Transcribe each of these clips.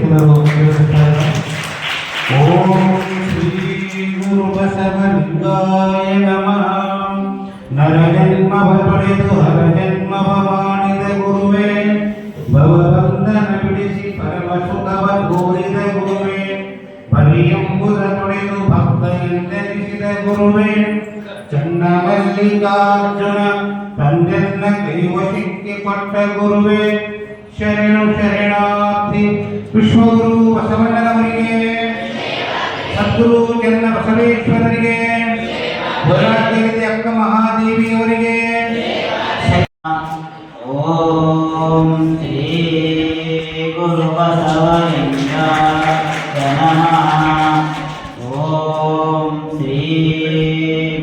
ಎಲ್ಲರೂ ಕೇಳಿಸ್ತಾರೆ. ಓಂ ಶ್ರೀ ಗುರು ಬಸವಲಿಂಗಾಯ ನಮಃ. ನರಜನ್ಮ ಪಡೆದು ಹರಜನ್ಮ ಮಾಡಿದ ಗುರುವೇ, ಭವಬಂಧನ ಬಿಡಿಸಿ ಪರಮ ಸುಖವ ತೋರಿದ ಗುರುವೇ, ಬಲಿಯೆಂಬುದ ತೊಡೆದು ಭಕ್ತ ಎಂದೆನಿಸಿದ ಗುರುವೇ, ಚನ್ನಮಲ್ಲಿಕಾರ್ಜುನ ತಂದೆನ್ನ ಕೈವಶಕ್ಕೆ ಕೊಟ್ಟ ಗುರುವೇ, ಶರಣು ಶರಣಾರ್ಥಿ ವಿಶ್ವಗುರು ಬಸವಣ್ಣನವರಿಗೆ, ಸದ್ಗುರು ಚನ್ನ ಬಸವೇಶ್ವರರಿಗೆ, ಹೊರಟಿಗೆ ಅಕ್ಕ ಮಹಾದೇವಿಯವರಿಗೆ. ಓಂ ಶ್ರೀ ಗುರು ಬಸವಲಿಂಗಾಯ ನಮಃ. ಓಂ ಶ್ರೀ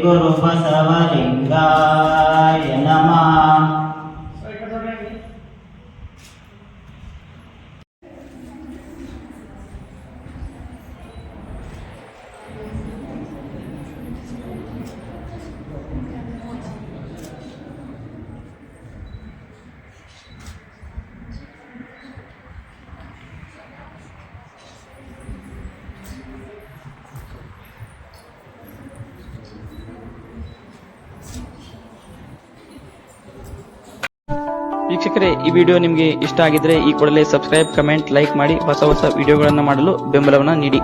ಗುರು ಬಸವಲಿಂಗಾಯ ನಮಃ. ವೀಕ್ಷಕರೇ, ಈ ವಿಡಿಯೋ ನಿಮಗೆ ಇಷ್ಟ ಆಗಿದ್ರೆ ಈ ಕೂಡಲೇ ಸಬ್ಸ್ಕ್ರೈಬ್, ಕಮೆಂಟ್, ಲೈಕ್ ಮಾಡಿ ಹೊಸ ಹೊಸ ವಿಡಿಯೋಗಳನ್ನು ಮಾಡಲು ಬೆಂಬಲವನ್ನು ನೀಡಿ.